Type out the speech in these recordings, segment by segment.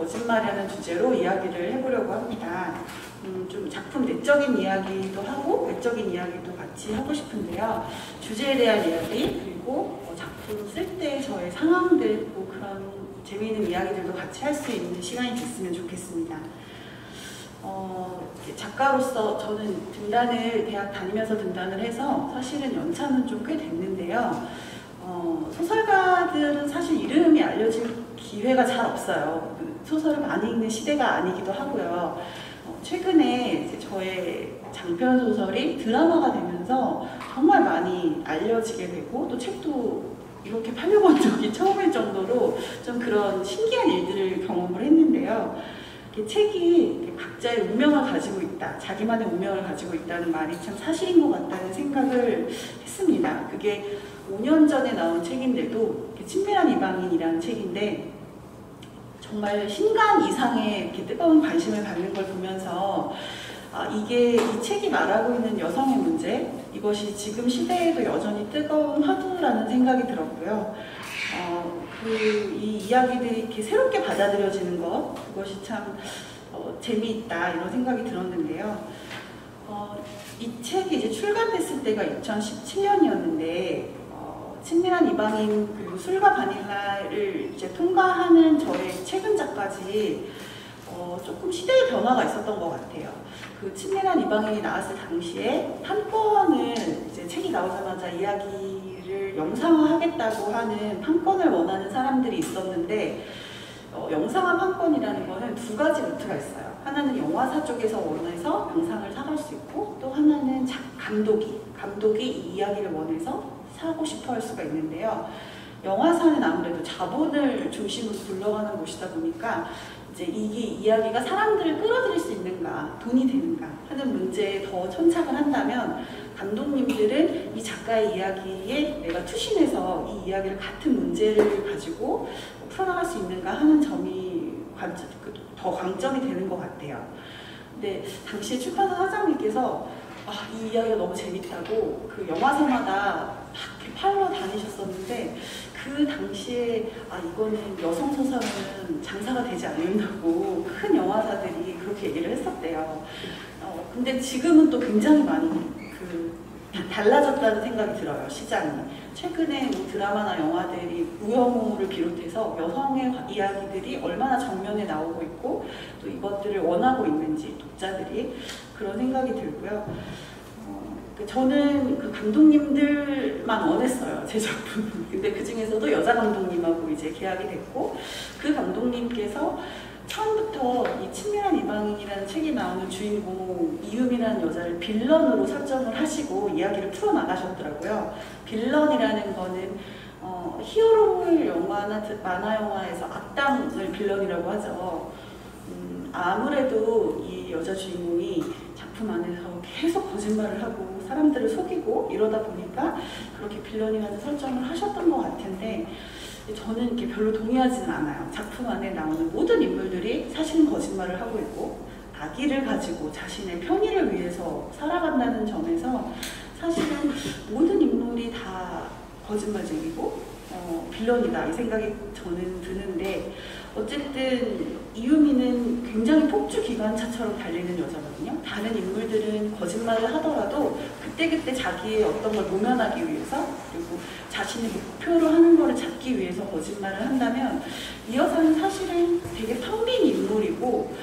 거짓말이라는 주제로 이야기를 해보려고 합니다. 좀 작품 내적인 이야기도 하고 외적인 이야기도 같이 하고 싶은데요. 주제에 대한 이야기, 그리고 작품 쓸 때 저의 상황들, 뭐 그런 재미있는 이야기들도 같이 할 수 있는 시간이 됐으면 좋겠습니다. 작가로서 저는 등단을 대학 다니면서 등단을 해서 사실은 연차는 좀 꽤 됐는데요. 소설가들은 사실 이름이 알려질 기회가 잘 없어요. 소설을 많이 읽는 시대가 아니기도 하고요. 최근에 이제 저의 장편 소설이 드라마가 되면서 정말 많이 알려지게 되고 또 책도 이렇게 팔려본 적이 처음일 정도로 좀 그런 신기한 일들을 경험을 했는데요. 책이 각자의 운명을 가지고 있다, 자기만의 운명을 가지고 있다는 말이 참 사실인 것 같다는 생각을 했습니다. 그게 5년 전에 나온 책인데도 친밀한 이방인이라는 책인데 정말 신간 이상의 이렇게 뜨거운 관심을 갖는 걸 보면서 이 책이 말하고 있는 여성의 문제, 이것이 지금 시대에도 여전히 뜨거운 화두라는 생각이 들었고요. 이 이야기들이 이렇게 새롭게 받아들여지는 것, 그것이 참 재미있다 이런 생각이 들었는데요. 이 책이 이제 출간됐을 때가 2017년이었는데 친밀한 이방인 그리고 술과 바닐라를 이제 통과하는 저의 최근작까지 조금 시대의 변화가 있었던 것 같아요. 그 친밀한 이방인이 나왔을 당시에 판권을 이제 책이 나오자마자 이야기를 영상화하겠다고 하는 판권을 원하는 사람들이 있었는데 영상화 판권이라는 거는 두 가지 루트가 있어요. 하나는 영화사 쪽에서 원해서 영상을 사갈 수 있고 또 하나는 감독이 이 이야기를 원해서 사고 싶어 할 수가 있는데요. 영화사는 아무래도 자본을 중심으로 굴러가는 곳이다 보니까 이제 이 이야기가 사람들을 끌어들일 수 있는가, 돈이 되는가 하는 문제에 더 천착을 한다면 감독님들은 이 작가의 이야기에 내가 투신해서 이 이야기를 같은 문제를 가지고 풀어나갈 수 있는가 하는 점이 더 강점이 되는 것 같아요. 근데 당시 출판사 사장님께서 이 이야기가 너무 재밌다고 그 영화사마다 막 팔러 다니셨었는데 그 당시에 이거는 여성 소설은 장사가 되지 않는다고 큰 영화사들이 그렇게 얘기를 했었대요. 근데 지금은 또 굉장히 많이 달라졌다는 생각이 들어요, 시장이. 최근에 뭐 드라마나 영화들이 우영우를 비롯해서 여성의 이야기들이 얼마나 정면에 나오고 있고 또 이것들을 원하고 있는지 독자들이 그런 생각이 들고요. 저는 그 감독님들만 원했어요, 제 작품은. 근데 그 중에서도 여자 감독님하고 이제 계약이 됐고 그 감독님께서 처음부터 이 친밀한 이방인이라는 책이 나오는 주인공 이유미라는 여자를 빌런으로 설정을 하시고 이야기를 풀어나가셨더라고요. 빌런이라는 거는 히어로물 영화나 만화 영화에서 악당을 빌런이라고 하죠. 아무래도 이 여자 주인공이 작품 안에서 계속 거짓말을 하고 사람들을 속이고 이러다 보니까 그렇게 빌런이라는 설정을 하셨던 것 같은데 저는 이렇게 별로 동의하지는 않아요. 작품 안에 나오는 모든 인물들이 사실은 거짓말을 하고 있고 악의를 가지고 자신의 편의를 위해서 살아간다는 점에서 사실은 모든 인물이 다 거짓말쟁이고 빌런이다 이 생각이 저는 드는데 어쨌든 이유미는 굉장히 폭주기관차처럼 달리는 여자거든요. 다른 인물들은 거짓말을 하더라도 그때그때 자기의 어떤 걸 모면하기 위해서 그리고 자신의 목표로 하는 거를 잡기 위해서 거짓말을 한다면 이 여자는 사실은 되게 텅 빈 인물이고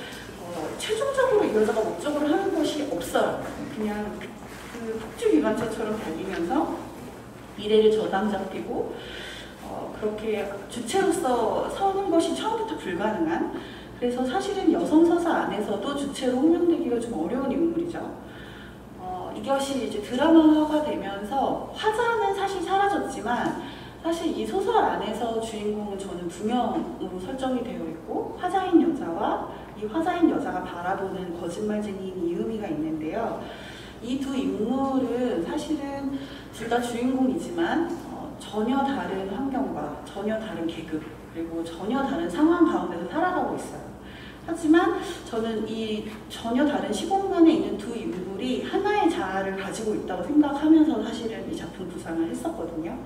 최종적으로 이 여자가 목적으로 하는 것이 없어요. 그냥 그 폭주기관차처럼 달리면서 미래를 저당 잡히고 그렇게 주체로서 서는 것이 처음부터 불가능한, 그래서 사실은 여성 서사 안에서도 주체로 호명되기가 좀 어려운 인물이죠. 이것이 이제 드라마화가 되면서 화자는 사실 사라졌지만 사실 이 소설 안에서 주인공은 저는 두 명으로 설정이 되어 있고 화자인 여자와 이 화자인 여자가 바라보는 거짓말쟁이인 이유미가 있는데요. 이 두 인물은 사실은 둘 다 주인공이지만 전혀 다른 환경과 전혀 다른 계급 그리고 전혀 다른 상황 가운데서 살아가고 있어요. 하지만 저는 이 전혀 다른 시공간에 있는 두 인물이 하나의 자아를 가지고 있다고 생각하면서 사실은 이 작품 구상을 했었거든요.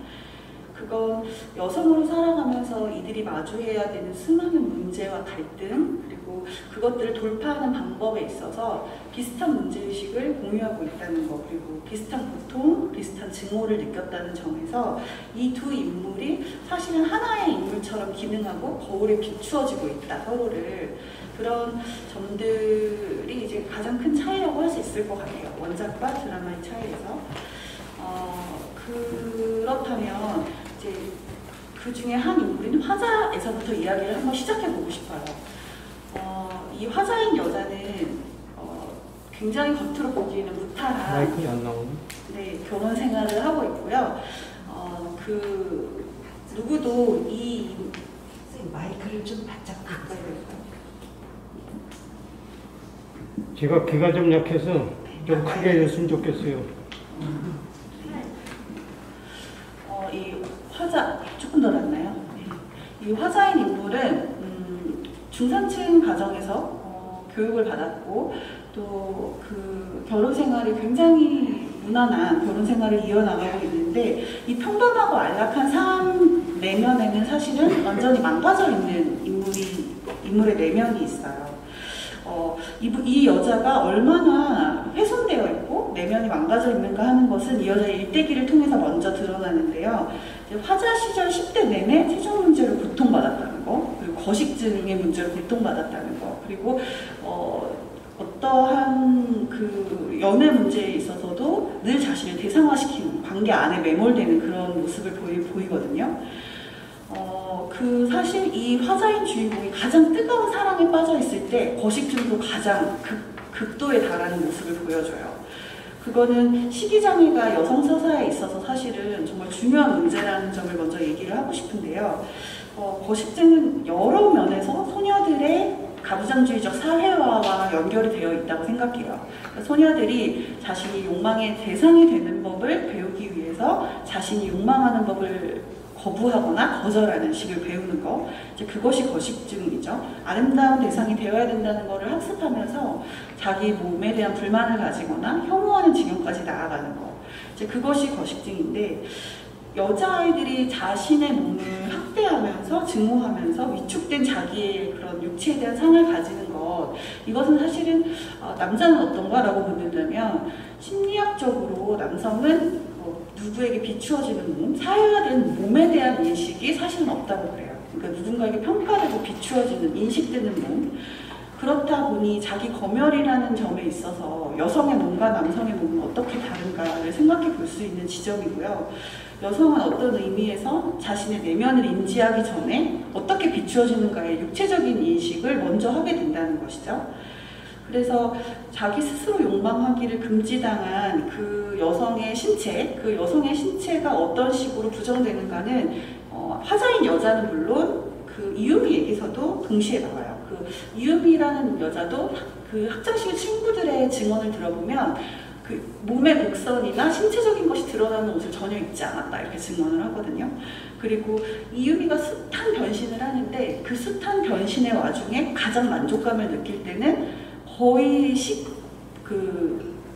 그건 여성으로 살아가면서 이들이 이들이 마주해야 되는 수많은 문제와 갈등, 그리고 그것들을 돌파하는 방법에 있어서 비슷한 문제의식을 공유하고 있다는 것, 그리고 비슷한 고통, 비슷한 증오를 느꼈다는 점에서 이 두 인물이 사실은 하나의 인물처럼 기능하고 거울에 비추어지고 있다, 서로를. 그런 점들이 이제 가장 큰 차이라고 할 수 있을 것 같아요. 원작과 드라마의 차이에서. 그렇다면 이제 그 중에 한 인물인 화자에서부터 이야기를 한번 시작해보고 싶어요. 이 화자인 여자는 굉장히 겉으로 보기에는 무탈한 마이크가 안 나오네. 네, 결혼 생활을 하고 있고요. 누구도 이 마이크를 좀 바짝 가까이 될까요? 제가 귀가 좀 약해서 좀 크게 해줬으면 좋겠어요. 이 화자 조금 더 낫나요? 이 화자인 인물은 중산층 가정에서 교육을 받았고 또 그 결혼 생활이 굉장히 무난한 결혼 생활을 이어나가고 있는데 이 평범하고 안락한 삶 내면에는 사실은 완전히 망가져 있는 인물의 내면이 있어요. 이 여자가 얼마나 훼손되어 있고 내면이 망가져 있는가 하는 것은 이 여자의 일대기를 통해서 먼저 드러나는데요. 화자 시절 10대 내내 체중 문제로 고통받았다는 거, 그리고 거식증의 문제로 고통받았다는 거, 그리고 어떠한 그 연애 문제에 있어서도 늘 자신을 대상화시키는 관계 안에 매몰되는 그런 모습을 보이거든요. 그 사실 이 화자인 주인공이 가장 뜨거운 사랑에 빠져 있을 때 거식증도 가장 극도에 달하는 모습을 보여줘요. 그거는 식이장애가 여성 서사에 있어서 사실은 정말 중요한 문제라는 점을 먼저 얘기를 하고 싶은데요. 거식증은 여러 면에서 소녀들의 가부장주의적 사회화와 연결이 되어 있다고 생각해요. 소녀들이 자신이 욕망의 대상이 되는 법을 배우기 위해서 자신이 욕망하는 법을 거부하거나 거절하는 식을 배우는 거, 이제 그것이 거식증이죠. 아름다운 대상이 되어야 된다는 것을 학습하면서 자기 몸에 대한 불만을 가지거나 혐오하는 지경까지 나아가는 거, 이제 그것이 거식증인데, 여자아이들이 자신의 몸을 학대하면서 증오하면서 위축된 자기의 그런 육체에 대한 상을 가지는 것, 이것은 사실은 남자는 어떤가라고 묻는다면 심리학적으로 남성은 누구에게 비추어지는 몸, 사회화된 몸에 대한 인식이 사실은 없다고 그래요. 그러니까 누군가에게 평가되고 비추어지는, 인식되는 몸. 그렇다 보니 자기 검열이라는 점에 있어서 여성의 몸과 남성의 몸은 어떻게 다른가를 생각해 볼 수 있는 지점이고요. 여성은 어떤 의미에서 자신의 내면을 인지하기 전에 어떻게 비추어지는가의 육체적인 인식을 먼저 하게 된다는 것이죠. 그래서 자기 스스로 욕망하기를 금지당한 그 여성의 신체, 그 여성의 신체가 어떤 식으로 부정되는가는 화자인 여자는 물론 그 이유미 얘기서도 동시에 나와요. 그 이유미라는 여자도 그 학창시절 친구들의 증언을 들어보면 그 몸의 곡선이나 신체적인 것이 드러나는 옷을 전혀 입지 않았다 이렇게 증언을 하거든요. 그리고 이유미가 숱한 변신을 하는데 그 숱한 변신의 와중에 가장 만족감을 느낄 때는 거의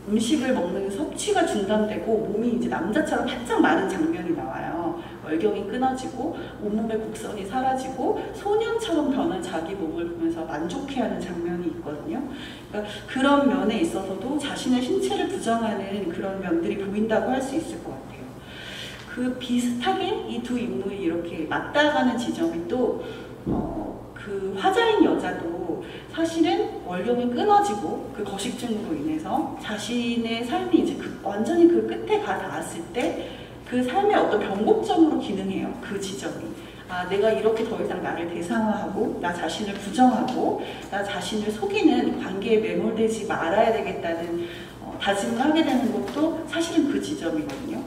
음식을 먹는 섭취가 중단되고 몸이 이제 남자처럼 바짝 마른 장면이 나와요. 월경이 끊어지고 온몸의 곡선이 사라지고 소년처럼 변한 자기 몸을 보면서 만족해하는 장면이 있거든요. 그러니까 그런 면에 있어서도 자신의 신체를 부정하는 그런 면들이 보인다고 할 수 있을 것 같아요. 그 비슷하게 이 두 인물이 이렇게 맞닿아가는 지점이 또 그 화자인 여자도 사실은 월경이 끊어지고 그 거식증으로 인해서 자신의 삶이 이제 완전히 그 끝에 가 닿았을 때 그 삶의 어떤 변곡점으로 기능해요. 그 지점이. 아, 내가 이렇게 더 이상 나를 대상화하고 나 자신을 부정하고 나 자신을 속이는 관계에 매몰되지 말아야 되겠다는 다짐을 하게 되는 것도 사실은 그 지점이거든요.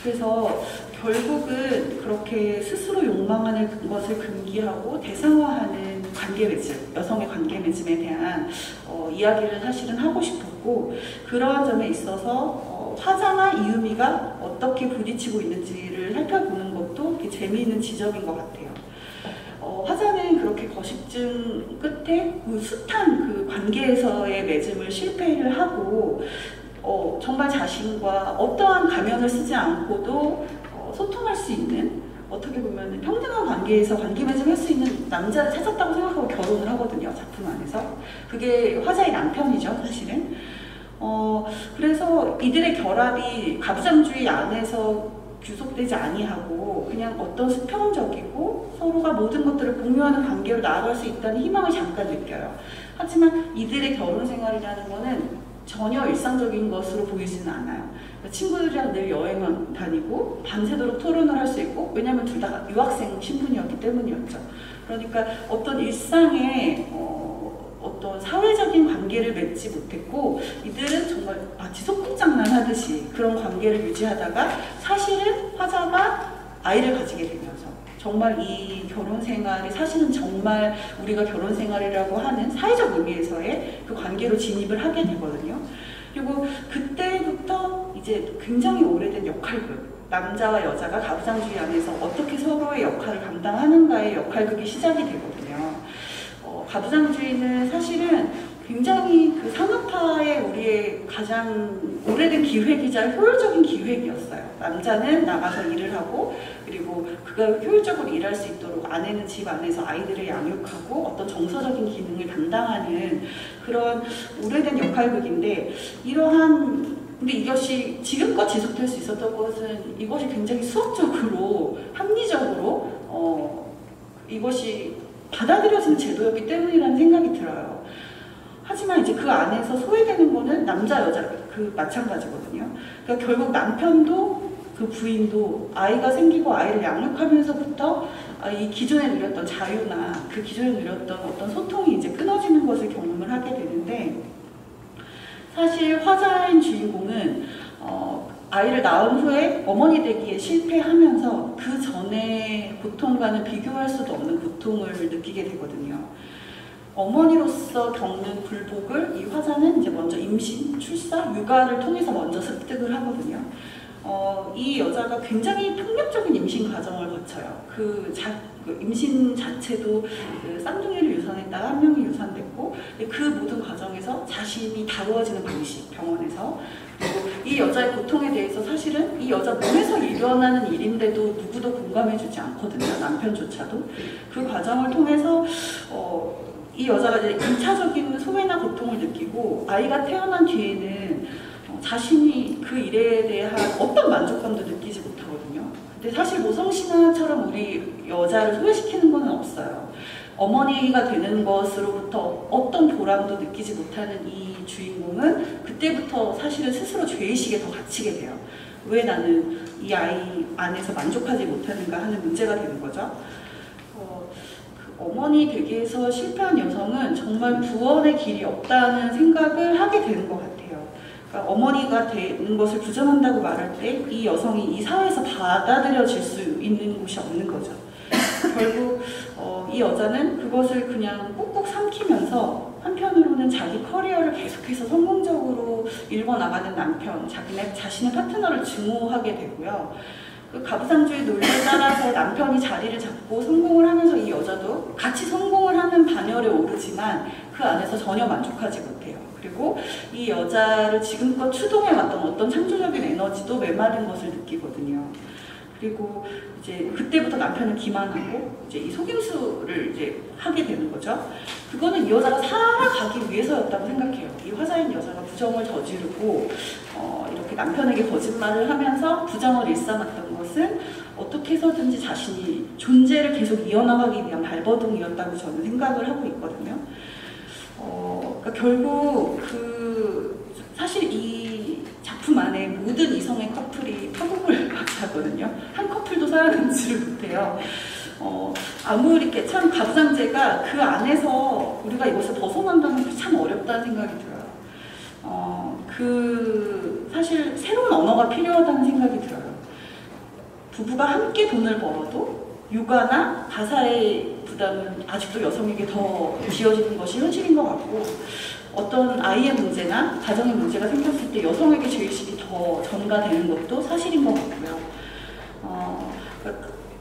그래서 결국은 그렇게 스스로 욕망하는 것을 금기하고 대상화하는 관계 맺음, 여성의 관계 맺음에 대한 이야기를 사실은 하고 싶었고, 그러한 점에 있어서 화자나 이유미가 어떻게 부딪히고 있는지를 살펴보는 것도 재미있는 지점인 것 같아요. 화자는 그렇게 거식증 끝에 그 숱한 그 관계에서의 맺음을 실패를 하고 정말 자신과 어떠한 가면을 쓰지 않고도 소통할 수 있는 어떻게 보면 평등한 관계에서 관계 맺음을 할 수 있는 남자를 찾았다고 생각하고 결혼을 하거든요. 작품 안에서. 그게 화자의 남편이죠, 사실은. 그래서 이들의 결합이 가부장주의 안에서 규속되지 아니하고 그냥 어떤 수평적이고 서로가 모든 것들을 공유하는 관계로 나아갈 수 있다는 희망을 잠깐 느껴요. 하지만 이들의 결혼 생활이라는 거는 전혀 일상적인 것으로 보이지는 않아요. 친구들이랑 늘 여행을 다니고 밤새도록 토론을 할 수 있고, 왜냐하면 둘 다 유학생 신분이었기 때문이었죠. 그러니까 어떤 일상의 어떤 사회적인 관계를 맺지 못했고, 이들은 정말 마치 소꿉장난 하듯이 그런 관계를 유지하다가 사실은 화자가 아이를 가지게 되면서 정말 이 결혼 생활이 사실은 정말 우리가 결혼 생활이라고 하는 사회적 의미에서의 그 관계로 진입을 하게 되거든요. 그리고 그때부터 이제 굉장히 오래된 역할극, 남자와 여자가 가부장주의 안에서 어떻게 서로의 역할을 감당하는가의 역할극이 시작이 되거든요. 가부장주의는 사실은 굉장히 그 산업화의 우리의 가장 오래된 기획이자 효율적인 기획이었어요. 남자는 나가서 일을 하고, 그리고 그가 효율적으로 일할 수 있도록 아내는 집 안에서 아이들을 양육하고 어떤 정서적인 기능을 담당하는 그런 오래된 역할극인데, 근데 이것이 지금껏 지속될 수 있었던 것은 이것이 굉장히 수학적으로, 합리적으로 이것이 받아들여지는 제도였기 때문이라는 생각이 들어요. 하지만 이제 그 안에서 소외되는 거는 남자, 여자 마찬가지거든요. 그러니까 결국 남편도 그 부인도 아이가 생기고 아이를 양육하면서부터 이 기존에 누렸던 자유나 그 기존에 누렸던 어떤 소통이 이제 끊어지는 것을 경험을 하게 되는데, 사실 화자인 주인공은 아이를 낳은 후에 어머니 되기에 실패하면서 그 전에 고통과는 비교할 수도 없는 고통을 느끼게 되거든요. 어머니로서 겪는 굴복을 이 화자는 이제 먼저 임신, 출산, 육아를 통해서 먼저 습득을 하거든요. 이 여자가 굉장히 폭력적인 임신 과정을 거쳐요. 그 임신 자체도 그 쌍둥이를 유산했다가 한 명이 유산됐고, 그 모든 과정에서 자신이 다루어지는 방식, 병원에서, 그리고 이 여자의 고통에 대해서 사실은 이 여자 몸에서 일어나는 일인데도 누구도 공감해주지 않거든요. 남편조차도. 그 과정을 통해서 이 여자가 이제 2차적인 소외나 고통을 느끼고, 아이가 태어난 뒤에는 자신이 그 일에 대한 어떤 만족감도 느끼지 못하거든요. 근데 사실 모성신화처럼 우리 여자를 소외시키는 건 없어요. 어머니가 되는 것으로부터 어떤 보람도 느끼지 못하는 이 주인공은 그때부터 사실은 스스로 죄의식에 더 갇히게 돼요. 왜 나는 이 아이 안에서 만족하지 못하는가 하는 문제가 되는 거죠. 어머니 되기 위해서 실패한 여성은 정말 구원의 길이 없다는 생각을 하게 되는 것 같아요. 그러니까 어머니가 되는 것을 부정한다고 말할 때 이 여성이 이 사회에서 받아들여질 수 있는 곳이 없는 거죠. 결국 이 여자는 그것을 그냥 꾹꾹 삼키면서 한편으로는 자기 커리어를 계속해서 성공적으로 일궈나가는 남편, 자신의 파트너를 증오하게 되고요. 그 가부장주의 논리에 따라서 남편이 자리를 잡고 성공을 하면서 이 여자도 같이 성공을 하는 반열에 오르지만 그 안에서 전혀 만족하지 못해요. 그리고 이 여자를 지금껏 추동해왔던 어떤 창조적인 에너지도 메마른 것을 느끼거든요. 그리고 이제 그때부터 남편을 기만하고 이제 이 속임수를 이제 하게 되는 거죠. 그거는 이 여자가 살아가기 위해서였다고 생각해요. 이 화자인 여자가 부정을 저지르고 이렇게 남편에게 거짓말을 하면서 부정을 일삼았던 것은 어떻게 해서든지 자신이 존재를 계속 이어나가기 위한 발버둥이었다고 저는 생각을 하고 있거든요. 그러니까 결국 사실 이 작품 안에 모든 이성의 커플이 파국을 맞이하거든요. 한 커플도 살아남지를 못해요. 아무리 이렇게 참 가부장제가 그 안에서 우리가 이것을 벗어난다는 게 참 어렵다는 생각이 들어요. 사실 새로운 언어가 필요하다는 생각이 들어요. 부부가 함께 돈을 벌어도 육아나 가사의 부담은 아직도 여성에게 더 지어지는 것이 현실인 것 같고, 어떤 아이의 문제나 가정의 문제가 생겼을 때 여성에게 죄의식이 더 전가되는 것도 사실인 것 같고요.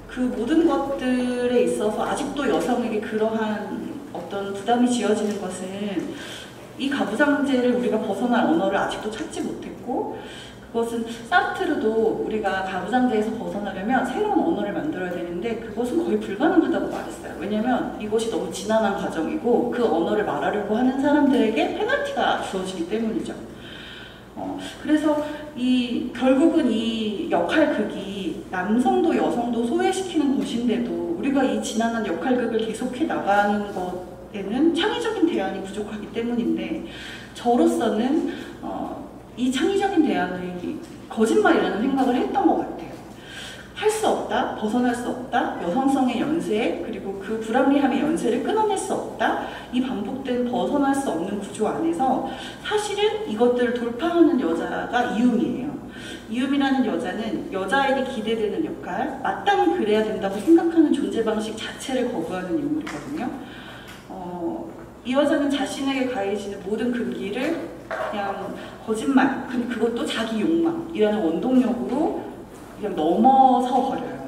그 모든 것들에 있어서 아직도 여성에게 그러한 어떤 부담이 지어지는 것은 이 가부장제를 우리가 벗어날 언어를 아직도 찾지 못했고, 그것은 사르트르도 우리가 가부장제에서 벗어나려면 새로운 언어를 만들어야 되는데 그것은 거의 불가능하다고 말했어요. 왜냐하면 이것이 너무 지난한 과정이고 그 언어를 말하려고 하는 사람들에게 페널티가 주어지기 때문이죠. 그래서 결국은 이 역할극이 남성도 여성도 소외시키는 것인데도 우리가 이 지난한 역할극을 계속해 나가는 것에는 창의적인 대안이 부족하기 때문인데 저로서는 이 창의적인 대안이 거짓말이라는 생각을 했던 것 같아요. 할 수 없다, 벗어날 수 없다, 여성성의 연쇄, 그리고 그 불합리함의 연쇄를 끊어낼 수 없다, 이 반복된 벗어날 수 없는 구조 안에서 사실은 이것들을 돌파하는 여자가 이음이에요. 이음이라는 여자는 여자에게 기대되는 역할, 마땅히 그래야 된다고 생각하는 존재 방식 자체를 거부하는 인물이거든요. 이 여자는 자신에게 가해지는 모든 금기를 그냥 거짓말, 그것도 자기 욕망이라는 원동력으로 그냥 넘어서 버려요.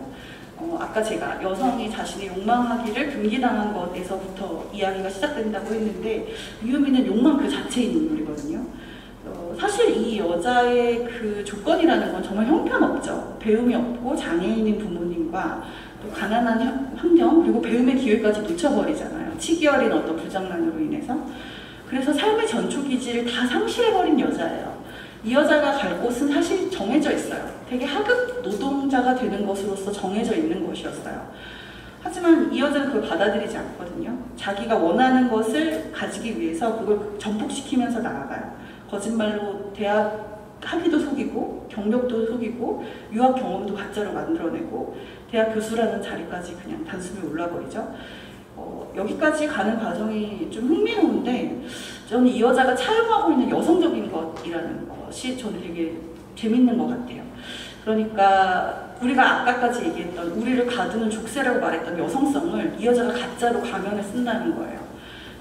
아까 제가 여성이 자신의 욕망하기를 금기당한 것에서부터 이야기가 시작된다고 했는데 이유미는 욕망 그 자체인 인물이거든요. 사실 이 여자의 그 조건이라는 건 정말 형편없죠. 배움이 없고 장애인인 부모님과 또 가난한 환경 그리고 배움의 기회까지 놓쳐버리잖아요. 치기 어린 어떤 불장난으로 인해서. 그래서 삶의 전초 기질을 다 상실해버린 여자예요. 이 여자가 갈 곳은 사실 정해져 있어요. 되게 하급 노동자가 되는 것으로서 정해져 있는 것이었어요. 하지만 이 여자는 그걸 받아들이지 않거든요. 자기가 원하는 것을 가지기 위해서 그걸 전폭시키면서 나아가요. 거짓말로 대학 학위도 속이고 경력도 속이고 유학 경험도 가짜로 만들어내고 대학 교수라는 자리까지 그냥 단숨에 올라버리죠. 여기까지 가는 과정이 좀 흥미로운데 저는 이 여자가 차용하고 있는 여성적인 것이라는 것이 저는 되게 재밌는 것 같아요. 그러니까 우리가 아까까지 얘기했던 우리를 가두는 족쇄라고 말했던 여성성을 이 여자가 가짜로 가면을 쓴다는 거예요.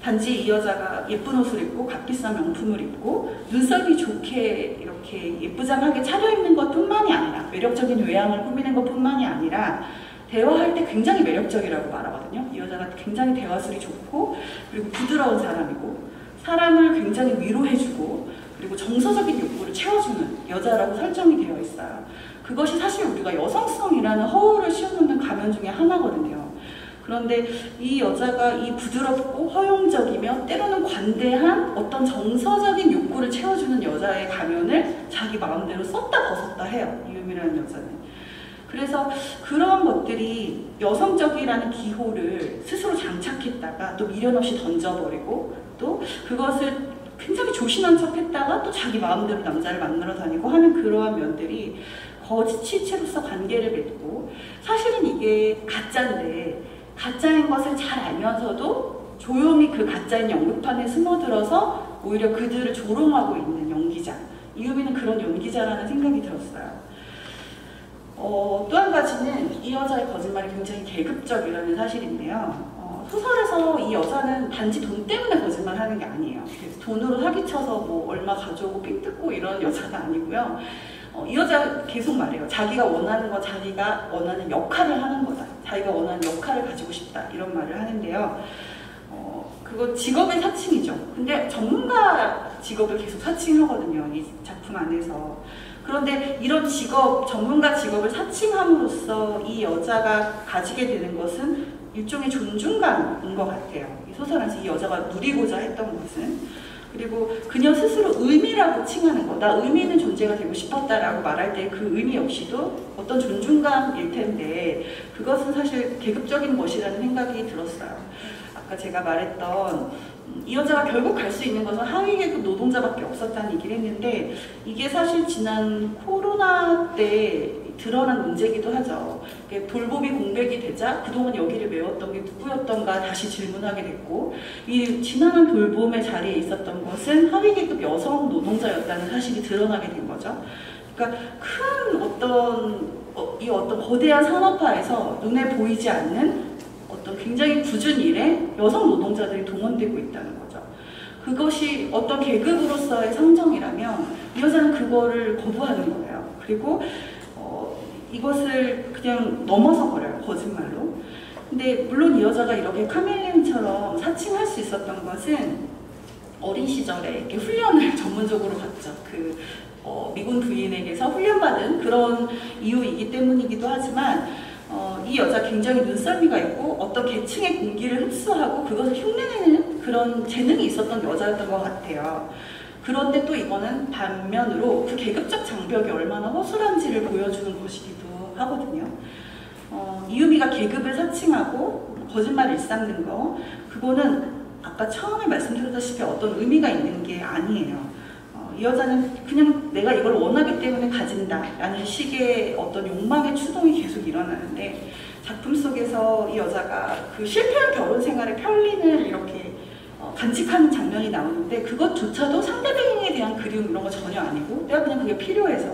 단지 이 여자가 예쁜 옷을 입고 값비싼 명품을 입고 눈썹이 좋게 이렇게 예쁘장하게 차려입는 것뿐만이 아니라 매력적인 외양을 꾸미는 것뿐만이 아니라 대화할 때 굉장히 매력적이라고 말하거든요. 이 여자가 굉장히 대화술이 좋고 그리고 부드러운 사람이고 사람을 굉장히 위로해주고 그리고 정서적인 욕구를 채워주는 여자라고 설정이 되어 있어요. 그것이 사실 우리가 여성성이라는 허울을 씌워놓는 가면 중에 하나거든요. 그런데 이 여자가 이 부드럽고 허용적이며 때로는 관대한 어떤 정서적인 욕구를 채워주는 여자의 가면을 자기 마음대로 썼다 벗었다 해요. 이음이라는 여자는. 그래서 그런 것들이 여성적이라는 기호를 스스로 장착했다가 또 미련 없이 던져버리고 또 그것을 굉장히 조신한 척 했다가 또 자기 마음대로 남자를 만나러 다니고 하는 그러한 면들이 거짓 실체로서 관계를 맺고 사실은 이게 가짜인데 가짜인 것을 잘 알면서도 조용히 그 가짜인 연극판에 숨어들어서 오히려 그들을 조롱하고 있는 연기자. 이유미는 그런 연기자라는 생각이 들었어요. 또 한 가지는 이 여자의 거짓말이 굉장히 계급적이라는 사실인데요. 소설에서 이 여자는 단지 돈 때문에 거짓말하는 게 아니에요. 돈으로 사기쳐서 뭐 얼마 가져오고 삥 뜯고 이런 여자가 아니고요. 이 여자 계속 말해요. 자기가 원하는 거 자기가 원하는 역할을 하는 거다. 자기가 원하는 역할을 가지고 싶다. 이런 말을 하는데요. 그거 직업의 사칭이죠. 근데 전문가 직업을 계속 사칭하거든요. 이 작품 안에서. 그런데 이런 직업, 전문가 직업을 사칭함으로써 이 여자가 가지게 되는 것은 일종의 존중감인 것 같아요. 이 소설 안에서 이 여자가 누리고자 했던 것은. 그리고 그녀 스스로 의미라고 칭하는 거. 나 의미 있는 존재가 되고 싶었다라고 말할 때 그 의미 역시도 어떤 존중감일 텐데 그것은 사실 계급적인 것이라는 생각이 들었어요. 아까 제가 말했던 이 여자가 결국 갈 수 있는 것은 하위 계급 노동자밖에 없었다는 얘기를 했는데 이게 사실 지난 코로나 때 드러난 문제이기도 하죠. 돌봄이 공백이 되자 그동안 여기를 메웠던 게 누구였던가 다시 질문하게 됐고 이 지난한 돌봄의 자리에 있었던 것은 하위 계급 여성 노동자였다는 사실이 드러나게 된 거죠. 그러니까 큰 어떤 거대한 산업화에서 눈에 보이지 않는 어떤 굉장히 굳은 일에 여성 노동자들이 동원되고 있다는 거죠. 그것이 어떤 계급으로서의 상정이라면 이 여자는 그거를 거부하는 거예요. 그리고 이것을 그냥 넘어서 버려요. 거짓말로. 근데 물론 이 여자가 이렇게 카멜레온처럼 사칭할 수 있었던 것은 어린 시절에 이렇게 훈련을 전문적으로 받죠. 미군 부인에게서 훈련받은 그런 이유이기 때문이기도 하지만 이 여자 굉장히 눈썰미가 있고 어떤 계층의 공기를 흡수하고 그것을 흉내내는 그런 재능이 있었던 여자였던 것 같아요. 그런데 또 이거는 반면으로 그 계급적 장벽이 얼마나 허술한지를 보여주는 것이기도 하거든요. 이유미가 계급을 사칭하고 거짓말을 일삼는 거, 그거는 아까 처음에 말씀드렸다시피 어떤 의미가 있는 게 아니에요. 이 여자는 그냥 내가 이걸 원하기 때문에 가진다 라는 식의 어떤 욕망의 추동이 계속 일어나는데, 작품 속에서 이 여자가 그 실패한 결혼 생활의 편린을 이렇게 간직하는 장면이 나오는데, 그것조차도 상대방에 대한 그리움 이런 거 전혀 아니고 내가 그냥 그게 필요해서,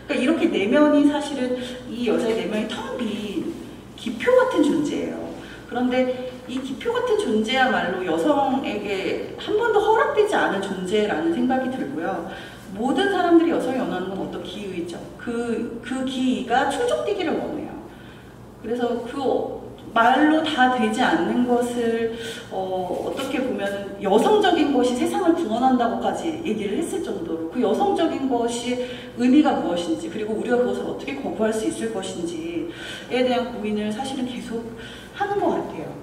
그러니까 이렇게 내면이 사실은 이 여자의 내면이 텅 빈 기표 같은 존재예요. 그런데 이 기표 같은 존재야말로 여성에게 한 번도 허락되지 않은 존재라는 생각이 들고요. 모든 사람들이 여성이 원하는 건 어떤 기의죠. 그 기의가 충족되기를 원해요. 그래서 그 말로 다 되지 않는 것을 어떻게 보면 여성적인 것이 세상을 구원한다고까지 얘기를 했을 정도로, 그 여성적인 것이 의미가 무엇인지, 그리고 우리가 그것을 어떻게 거부할 수 있을 것인지에 대한 고민을 사실은 계속 하는 것 같아요.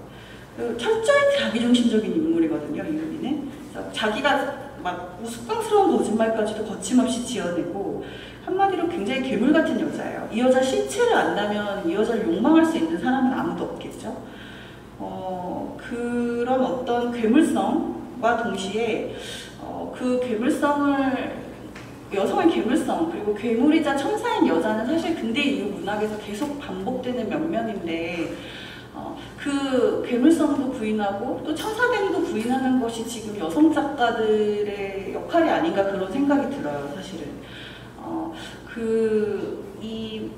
철저히 자기중심적인 인물이거든요, 이유미는. 그래서 자기가 막 우스꽝스러운 거짓말까지도 거침없이 지어내고, 한마디로 굉장히 괴물 같은 여자예요. 이 여자 실체를 안다면 이 여자를 욕망할 수 있는 사람은 아무도 없겠죠. 그런 어떤 괴물성과 동시에 그 괴물성을, 여성의 괴물성, 그리고 괴물이자 천사인 여자는 사실 근대 이후 문학에서 계속 반복되는 면면인데, 그 괴물성도 부인하고 또 천사됨도 부인하는 것이 지금 여성 작가들의 역할이 아닌가 그런 생각이 들어요, 사실은. 이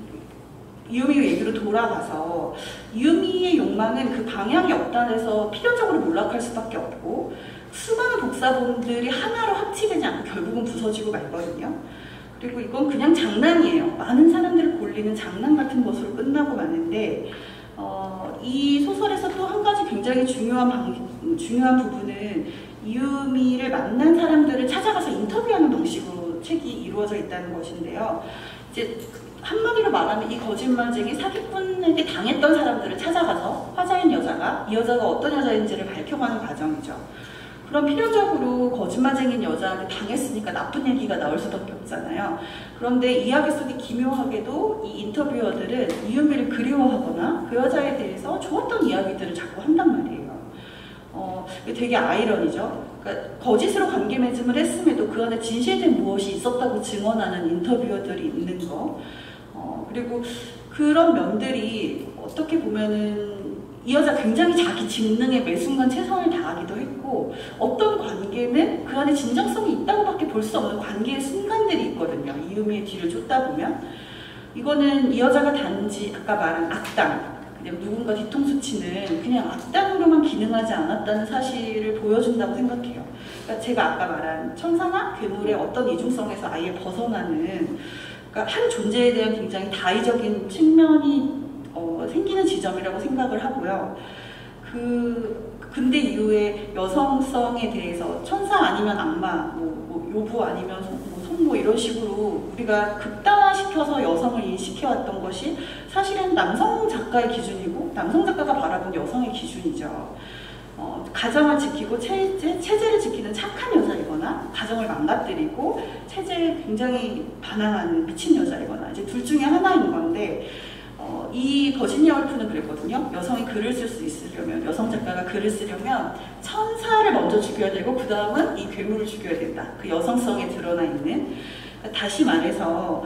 이유미 얘기로 돌아가서, 이유미의 욕망은 그 방향이 없다해서 필연적으로 몰락할 수밖에 없고, 수많은 복사본들이 하나로 합치되지 않고 결국은 부서지고 말거든요. 그리고 이건 그냥 장난이에요. 많은 사람들을 골리는 장난 같은 것으로 끝나고 마는데, 이 소설에서 또 한 가지 굉장히 중요한 부분은 이유미를 만난 사람들을 찾아가서 인터뷰하는 방식으로 책이 이루어져 있다는 것인데요. 이제 한마디로 말하면 이 거짓말쟁이 사기꾼에게 당했던 사람들을 찾아가서 화자인 여자가 이 여자가 어떤 여자인지를 밝혀가는 과정이죠. 그럼 필연적으로 거짓말쟁이인 여자한테 당했으니까 나쁜 얘기가 나올 수밖에 없잖아요. 그런데 이야기 속에 기묘하게도 이 인터뷰어들은 이유미를 그리워하거나 그 여자에 대해서 좋았던 이야기들을 자꾸 한단 말이에요. 되게 아이러니죠. 그러니까 거짓으로 관계 맺음을 했음에도 그 안에 진실된 무엇이 있었다고 증언하는 인터뷰어들이 있는 거. 그리고 그런 면들이 어떻게 보면은 이 여자 굉장히 자기 직능에 매 순간 최선을 다하기도 했고, 어떤 관계는 그 안에 진정성이 있다고밖에 볼 수 없는 관계의 순간들이 있거든요. 이유미의 뒤를 쫓다 보면. 이거는 이 여자가 단지 아까 말한 악당, 그냥 누군가 뒤통수 치는 그냥 악당으로만 기능하지 않았다는 사실을 보여준다고 생각해요. 그러니까 제가 아까 말한 천사나 괴물의 어떤 이중성에서 아예 벗어나는, 그러니까 한 존재에 대한 굉장히 다의적인 측면이 생기는 지점이라고 생각을 하고요. 근대 이후에 여성성에 대해서 천사 아니면 악마, 요부 아니면 성모 이런 식으로 우리가 극단화시켜서 여성을 인식해왔던 것이 사실은 남성 작가의 기준이고 남성 작가가 바라본 여성의 기준이죠. 가정을 지키고 체제를 지키는 착한 여자이거나, 가정을 망가뜨리고 체제에 굉장히 반항하는 미친 여자이거나, 이제 둘 중에 하나인 건데, 이 버지니아 울프는 그랬거든요. 여성이 글을 쓸 수 있으려면, 여성 작가가 글을 쓰려면 천사를 먼저 죽여야 되고 그 다음은 이 괴물을 죽여야 된다. 그 여성성에 드러나 있는, 다시 말해서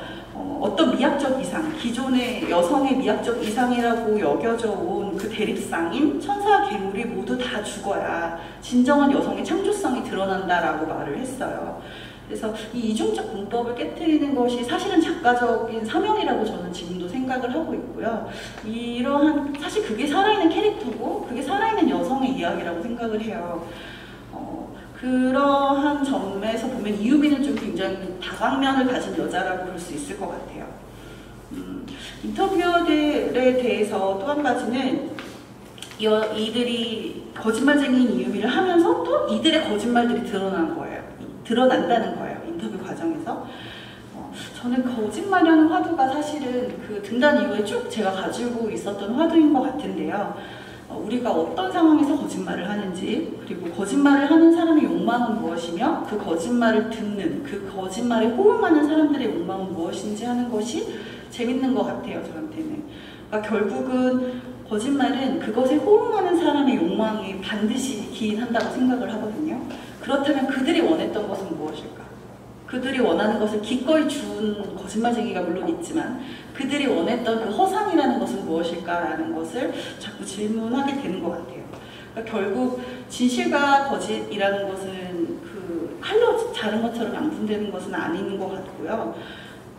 어떤 미학적 이상, 기존의 여성의 미학적 이상이라고 여겨져 온 그 대립상인 천사와 괴물이 모두 다 죽어야 진정한 여성의 창조성이 드러난다라고 말을 했어요. 그래서 이 이중적 문법을 깨트리는 것이 사실은 작가적인 사명이라고 저는 지금도 생각을 하고 있고요. 이러한, 사실 그게 살아있는 캐릭터고 그게 살아있는 여성의 이야기라고 생각을 해요. 그러한 점에서 보면 이유미는 좀 굉장히 다방면을 가진 여자라고 볼 수 있을 것 같아요. 인터뷰어들에 대해서 또 한 가지는 이들이 거짓말쟁이인 이유미를 하면서 또 이들의 거짓말들이 드러난다는 거예요. 인터뷰 과정에서. 저는 거짓말이라는 화두가 사실은 그 등단 이후에 쭉 제가 가지고 있었던 화두인 것 같은데요. 우리가 어떤 상황에서 거짓말을 하는지, 그리고 거짓말을 하는 사람의 욕망은 무엇이며 그 거짓말을 듣는, 그 거짓말에 호응하는 사람들의 욕망은 무엇인지 하는 것이 재밌는 것 같아요, 저한테는. 그러니까 결국은 거짓말은 그것에 호응하는 사람의 욕망이 반드시 기인한다고 생각을 하거든요. 그렇다면 그들이 원했던 것은 무엇일까? 그들이 원하는 것을 기꺼이 준 거짓말쟁이가 물론 있지만 그들이 원했던 그 허상이라는 것은 무엇일까라는 것을 자꾸 질문하게 되는 것 같아요. 그러니까 결국 진실과 거짓이라는 것은 그 칼로 자른 것처럼 양분되는 것은 아닌 것 같고요.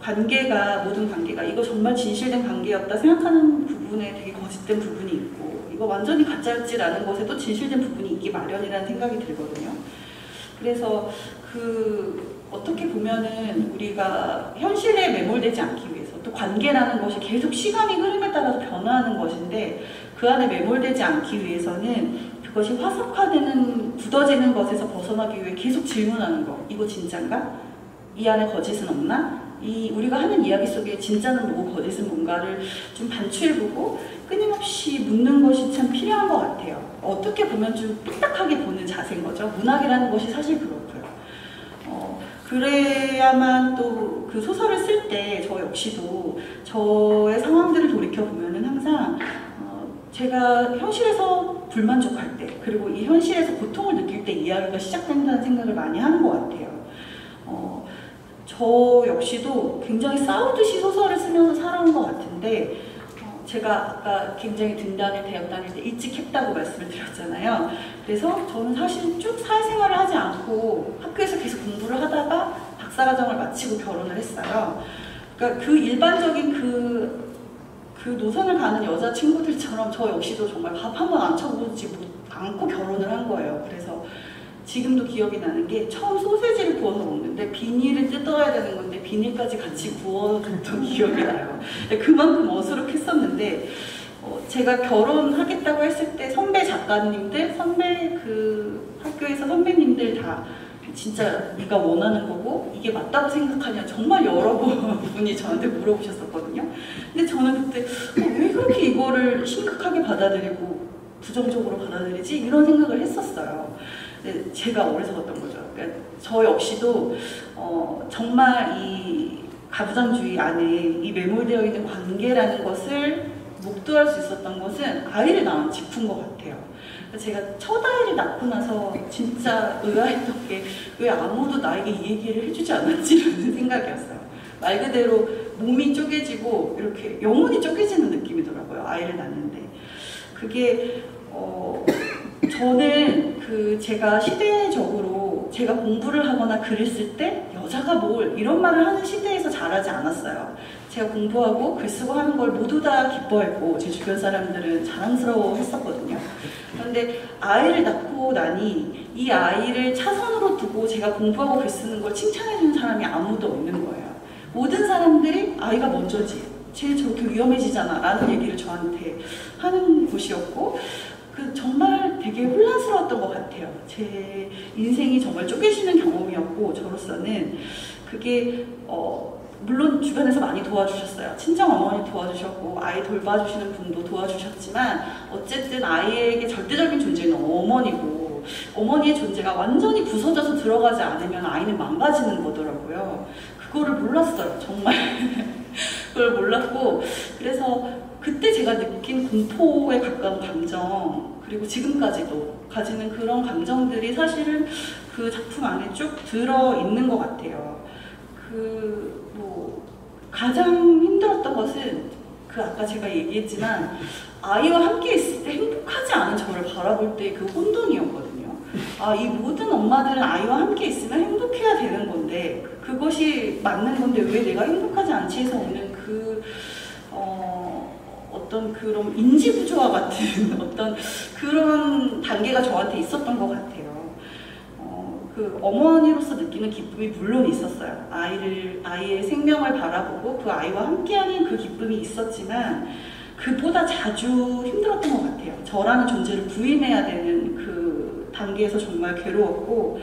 관계가, 모든 관계가 이거 정말 진실된 관계였다 생각하는 부분에 되게 거짓된 부분이 있고, 이거 완전히 가짜였지라는 것에도 진실된 부분이 있기 마련이라는 생각이 들거든요. 그래서 어떻게 보면은 우리가 현실에 매몰되지 않기 위해서, 또 관계라는 것이 계속 시간이 흐름에 따라서 변화하는 것인데 그 안에 매몰되지 않기 위해서는 그것이 화석화되는, 굳어지는 것에서 벗어나기 위해 계속 질문하는 거. 이거 진짠가? 이 안에 거짓은 없나? 우리가 하는 이야기 속에 진짜는 뭐고 거짓은 뭔가를 좀 반추해보고 끊임없이 묻는 것이 참 필요한 것 같아요. 어떻게 보면 좀 삐딱하게 보는 자세인 거죠. 문학이라는 것이 사실 그렇고요. 그래야만 또 그 소설을 쓸 때 저 역시도 저의 상황들을 돌이켜보면은 항상 제가 현실에서 불만족할 때, 그리고 이 현실에서 고통을 느낄 때 이야기가 시작된다는 생각을 많이 하는 것 같아요. 저 역시도 굉장히 싸우듯이 소설을 쓰면서 살아온 것 같은데, 제가 아까 굉장히 등단을 대학 다닐 때 일찍 했다고 말씀을 드렸잖아요. 그래서 저는 사실 쭉 사회생활을 하지 않고 학교에서 계속 공부를 하다가 박사과정을 마치고 결혼을 했어요. 그러니까 그 일반적인 그 노선을 가는 여자 친구들처럼 저 역시도 정말 밥 한 번 안 쳐보지 않고 결혼을 한 거예요. 그래서 지금도 기억이 나는 게, 처음 소세지를 구워서 먹는데 비닐을 뜯어야 되는 건데 비닐까지 같이 구워줬던 기억이 나요. 그만큼 어수룩했었는데, 제가 결혼하겠다고 했을 때 선배 작가님들, 선배 그 학교에서 선배님들 다 진짜 네가 원하는 거고 이게 맞다고 생각하냐, 정말 여러 분이 저한테 물어보셨었거든요. 근데 저는 그때 왜 그렇게 이거를 심각하게 받아들이고 부정적으로 받아들이지? 이런 생각을 했었어요. 제가 어리석었던 거죠. 그러니까 저 역시도 정말 이 가부장주의 안에 이 매몰되어 있는 관계라는 것을 목도할 수 있었던 것은 아이를 낳은 직후인 것 같아요. 제가 첫 아이를 낳고 나서 진짜 의아했던 게, 왜 아무도 나에게 이 얘기를 해주지 않았지라는 생각이었어요. 말 그대로 몸이 쪼개지고 이렇게 영혼이 쪼개지는 느낌이더라고요, 아이를 낳는데. 그게 저는 제가 시대적으로 제가 공부를 하거나 글을 쓸 때 여자가 뭘 이런 말을 하는 시대에서 자라지 않았어요. 제가 공부하고 글 쓰고 하는 걸 모두 다 기뻐했고 제 주변 사람들은 자랑스러워 했었거든요. 그런데 아이를 낳고 나니 이 아이를 차선으로 두고 제가 공부하고 글 쓰는 걸 칭찬해주는 사람이 아무도 없는 거예요. 모든 사람들이 아이가 먼저지, 쟤 저렇게 위험해지잖아 라는 얘기를 저한테 하는 곳이었고, 정말 되게 혼란스러웠던 것 같아요. 제 인생이 정말 쪼개지는 경험이었고, 저로서는 그게 물론 주변에서 많이 도와주셨어요. 친정어머니 도와주셨고 아이 돌봐주시는 분도 도와주셨지만, 어쨌든 아이에게 절대적인 존재는 어머니고, 어머니의 존재가 완전히 부서져서 들어가지 않으면 아이는 망가지는 거더라고요. 그거를 몰랐어요, 정말. 그걸 몰랐고, 그래서 그때 제가 느낀 공포에 가까운 감정, 그리고 지금까지도 가지는 그런 감정들이 사실은 그 작품 안에 쭉 들어있는 것 같아요. 가장 힘들었던 것은 아까 제가 얘기했지만 아이와 함께 있을 때 행복하지 않은 저를 바라볼 때 그 혼돈이었거든요. 이 모든 엄마들은 아이와 함께 있으면 행복해야 되는 건데, 그것이 맞는 건데 왜 내가 행복하지 않지 해서 오는 어떤 그런 인지부조화 같은 어떤 그런 단계가 저한테 있었던 것 같아요. 어머니로서 느끼는 기쁨이 물론 있었어요. 아이의 생명을 바라보고 그 아이와 함께하는 그 기쁨이 있었지만, 그보다 자주 힘들었던 것 같아요. 저라는 존재를 부인해야 되는 그 단계에서 정말 괴로웠고,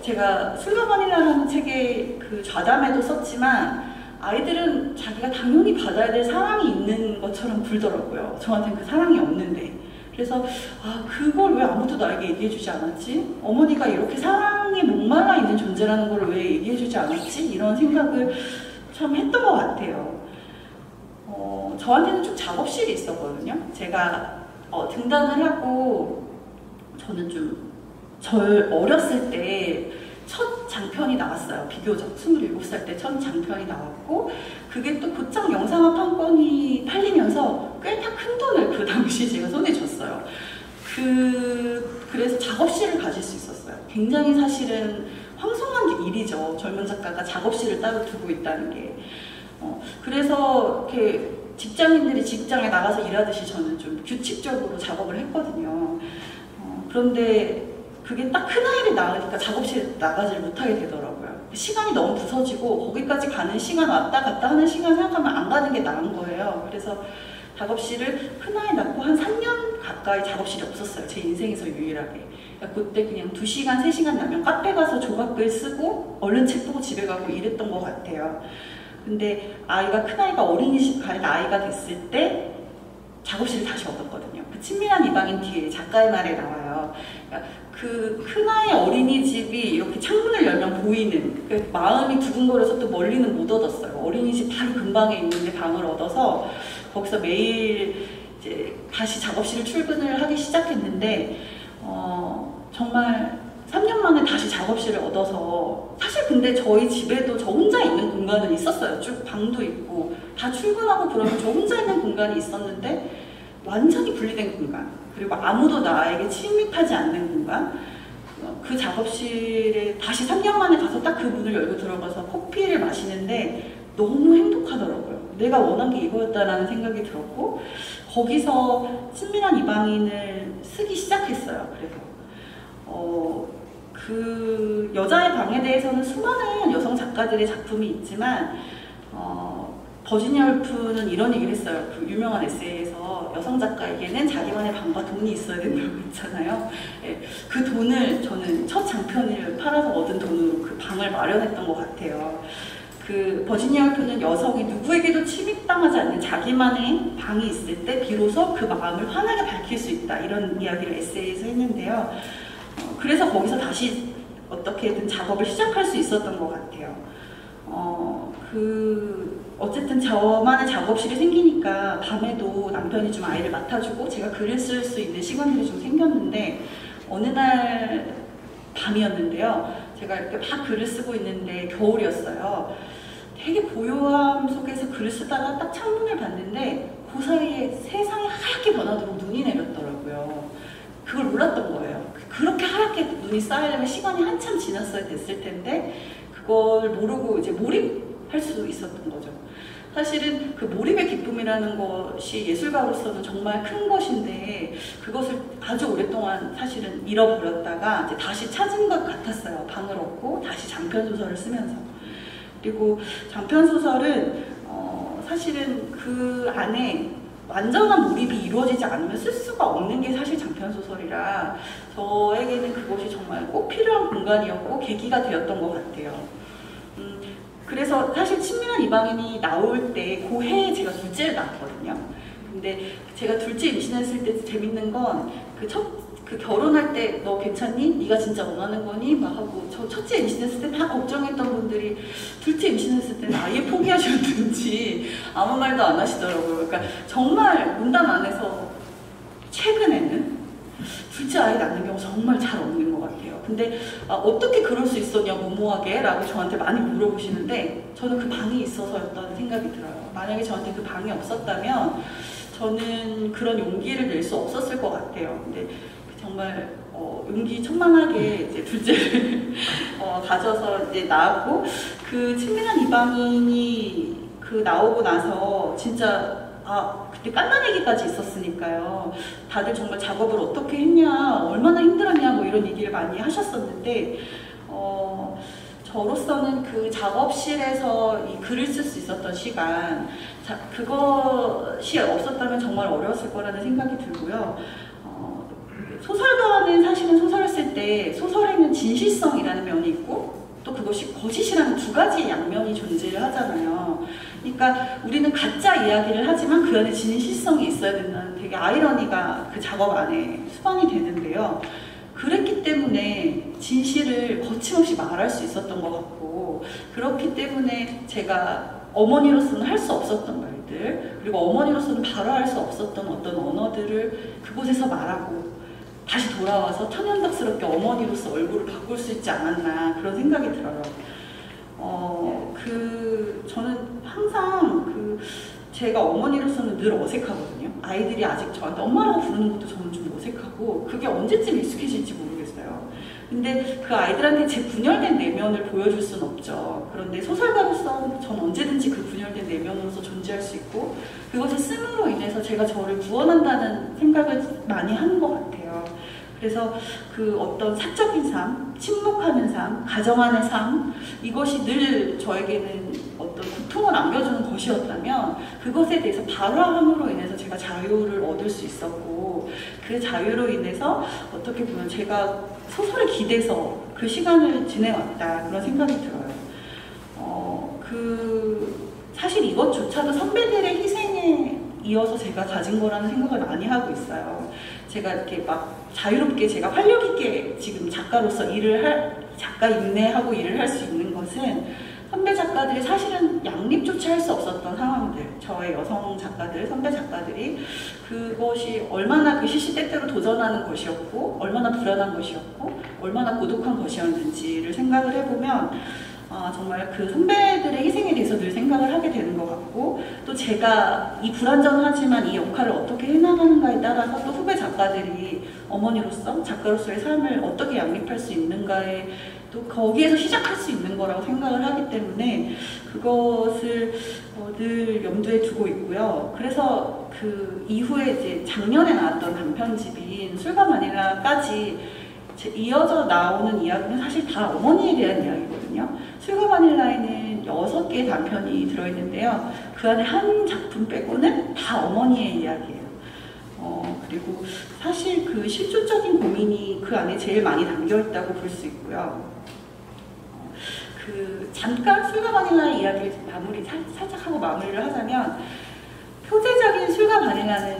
제가 슬로건이라는 책에 그 좌담에도 썼지만 아이들은 자기가 당연히 받아야 될 사랑이 있는 것처럼 굴더라고요. 저한테는 그 사랑이 없는데. 그래서 그걸 왜 아무도 나에게 얘기해주지 않았지? 어머니가 이렇게 사랑에 목말라 있는 존재라는 걸 왜 얘기해주지 않았지? 이런 생각을 참 했던 것 같아요. 저한테는 좀 작업실이 있었거든요. 제가 등단을 하고 저는 좀 어렸을 때 첫 장편이 나왔어요. 비교적 27살 때 첫 장편이 나왔고 그게 또 곧장 영상화 판권이 팔리면서 꽤 다 큰 돈을 그 당시 제가 손에 줬어요. 그래서 작업실을 가질 수 있었어요. 굉장히 사실은 황송한 일이죠. 젊은 작가가 작업실을 따로 두고 있다는 게. 그래서 이렇게 직장인들이 직장에 나가서 일하듯이 저는 좀 규칙적으로 작업을 했거든요. 그런데 그게 딱 큰아이를 낳으니까 작업실에 나가지를 못하게 되더라고요. 시간이 너무 부서지고 거기까지 가는 시간 왔다 갔다 하는 시간 생각하면 안 가는 게 나은 거예요. 그래서 작업실을 큰아이 낳고 한 3년 가까이 작업실이 없었어요. 제 인생에서 유일하게. 그러니까 그때 그냥 2시간, 3시간 나면 카페 가서 조각글 쓰고 얼른 책 보고 집에 가고 이랬던 것 같아요. 근데 큰아이가 어린이집 갈 나이가 됐을 때 작업실을 다시 얻었거든요. 그 친밀한 이방인 뒤에 작가의 말에 나와요. 그러니까 그 큰아이 어린이집이 이렇게 창문을 열면 보이는, 그러니까 마음이 두근거려서 또 멀리는 못 얻었어요. 어린이집 바로 근방에 있는데 방을 얻어서 거기서 매일 이제 다시 작업실 출근을 하기 시작했는데 정말 3년 만에 다시 작업실을 얻어서, 사실 근데 저희 집에도 저 혼자 있는 공간은 있었어요. 쭉 방도 있고 다 출근하고 그러면 저 혼자 있는 공간이 있었는데 완전히 분리된 공간, 그리고 아무도 나에게 침입하지 않는 공간, 그 작업실에 다시 3년 만에 가서 딱 그 문을 열고 들어가서 커피를 마시는데 너무 행복하더라고요. 내가 원한 게 이거였다라는 생각이 들었고 거기서 친밀한 이방인을 쓰기 시작했어요. 그래서 그 여자의 방에 대해서는 수많은 여성 작가들의 작품이 있지만 버지니아 울프는 이런 얘기를 했어요. 그 유명한 에세이에서 여성 작가에게는 자기만의 방과 돈이 있어야 된다고 했잖아요. 네, 그 돈을 저는 첫 장편을 팔아서 얻은 돈으로 그 방을 마련했던 것 같아요. 그 버지니아 울프는 여성이 누구에게도 침입당하지 않는 자기만의 방이 있을 때 비로소 그 마음을 환하게 밝힐 수 있다, 이런 이야기를 에세이에서 했는데요. 그래서 거기서 다시 어떻게든 작업을 시작할 수 있었던 것 같아요. 어쨌든 저만의 작업실이 생기니까 밤에도 남편이 좀 아이를 맡아주고 제가 글을 쓸 수 있는 시간들이 좀 생겼는데, 어느 날 밤이었는데요. 제가 이렇게 막 글을 쓰고 있는데 겨울이었어요. 되게 고요함 속에서 글을 쓰다가 딱 창문을 봤는데 그 사이에 세상이 하얗게 변하도록 눈이 내렸더라고요. 그걸 몰랐던 거예요. 그렇게 하얗게 눈이 쌓이려면 시간이 한참 지났어야 됐을 텐데 그걸 모르고 이제 몰입할 수 있었던 거죠. 사실은 그 몰입의 기쁨이라는 것이 예술가로서는 정말 큰 것인데 그것을 아주 오랫동안 사실은 잃어버렸다가 이제 다시 찾은 것 같았어요. 방을 얻고 다시 장편소설을 쓰면서. 그리고 장편소설은 사실은 그 안에 완전한 몰입이 이루어지지 않으면 쓸 수가 없는 게 사실 장편소설이라 저에게는 그것이 정말 꼭 필요한 공간이었고 계기가 되었던 것 같아요. 그래서 사실 친밀한 이방인이 나올 때 그 해에 제가 둘째를 낳았거든요. 근데 제가 둘째 임신했을 때 재밌는 건 그 결혼할 때 너 괜찮니? 네가 진짜 원하는 거니? 막 하고 저 첫째 임신했을 때 다 걱정했던 분들이 둘째 임신했을 때는 아예 포기하셨는지 아무 말도 안 하시더라고요. 그러니까 정말 문단 안에서 최근에는 둘째 아이 낳는 경우 정말 잘 없는 것 같아요. 근데 어떻게 그럴 수 있었냐 무모하게 라고 저한테 많이 물어보시는데 저는 그 방이 있어서였다는 생각이 들어요. 만약에 저한테 그 방이 없었다면 저는 그런 용기를 낼 수 없었을 것 같아요. 근데 정말 용기 천만하게 이제 둘째를 가져서 이제 낳았고, 그 친밀한 이방인이 나오고 나서 진짜 그때 깐난애기까지 있었으니까요. 다들 정말 작업을 어떻게 했냐, 얼마나 힘들었냐 뭐 이런 얘기를 많이 하셨었는데 저로서는 그 작업실에서 이 글을 쓸 수 있었던 시간, 그것이 없었다면 정말 어려웠을 거라는 생각이 들고요. 소설가는 사실은 소설을 쓸 때 소설에는 진실성이라는 면이 있고 또 그것이 거짓이라는 두 가지의 양면이 존재를 하잖아요. 그러니까 우리는 가짜 이야기를 하지만 그 안에 진실성이 있어야 된다는 되게 아이러니가 그 작업 안에 수반이 되는데요. 그랬기 때문에 진실을 거침없이 말할 수 있었던 것 같고, 그렇기 때문에 제가 어머니로서는 할 수 없었던 말들, 그리고 어머니로서는 바로 할 수 없었던 어떤 언어들을 그곳에서 말하고 다시 돌아와서 천연덕스럽게 어머니로서 얼굴을 바꿀 수 있지 않았나 그런 생각이 들어요. 저는 항상 제가 어머니로서는 늘 어색하거든요. 아이들이 아직 저한테 엄마라고 부르는 것도 저는 좀 어색하고 그게 언제쯤 익숙해질지 모르겠어요. 근데 그 아이들한테 제 분열된 내면을 보여줄 수는 없죠. 그런데 소설가로서 전 언제든지 그 분열된 내면으로서 존재할 수 있고 그것을 씀으로 인해서 제가 저를 구원한다는 생각을 많이 하는 것 같아요. 그래서 그 어떤 사적인 삶, 침묵하는 삶, 가정 안의 삶, 이것이 늘 저에게는 어떤 고통을 안겨주는 것이었다면 그것에 대해서 발화함으로 인해서 제가 자유를 얻을 수 있었고 그 자유로 인해서 어떻게 보면 제가 소설에 기대서 그 시간을 지내왔다 그런 생각이 들어요. 사실 이것조차도 선배들의 희생에 이어서 제가 가진 거라는 생각을 많이 하고 있어요. 제가 이렇게 막 자유롭게 제가 활력 있게 지금 작가로서 작가 인내하고 일을 할 수 있는 것은 선배 작가들이 사실은 양립조차 할 수 없었던 상황들, 저의 여성 작가들, 선배 작가들이 그것이 얼마나 그 시시때때로 도전하는 것이었고 얼마나 불안한 것이었고 얼마나 고독한 것이었는지를 생각을 해보면 정말 그 선배들의 희생에 대해서 늘 생각을 하게 되는 것 같고 또 제가 이 불완전하지만 이 역할을 어떻게 해나가는가에 따라서 또 후배 작가들이 어머니로서 작가로서의 삶을 어떻게 양립할 수 있는가에 또 거기에서 시작할 수 있는 거라고 생각을 하기 때문에 그것을 늘 염두에 두고 있고요. 그래서 그 이후에 이제 작년에 나왔던 단편집인 술과 바닐라까지 이어져 나오는 이야기는 사실 다 어머니에 대한 이야기거든요. 술과 바닐라에는 6개의 단편이 들어있는데요. 그 안에 한 작품 빼고는 다 어머니의 이야기예요. 그리고 사실 그 실존적인 고민이 그 안에 제일 많이 담겨있다고 볼 수 있고요. 잠깐 술과 바닐라의 이야기를 살짝 하고 마무리를 하자면 표제적인 술과 바닐라는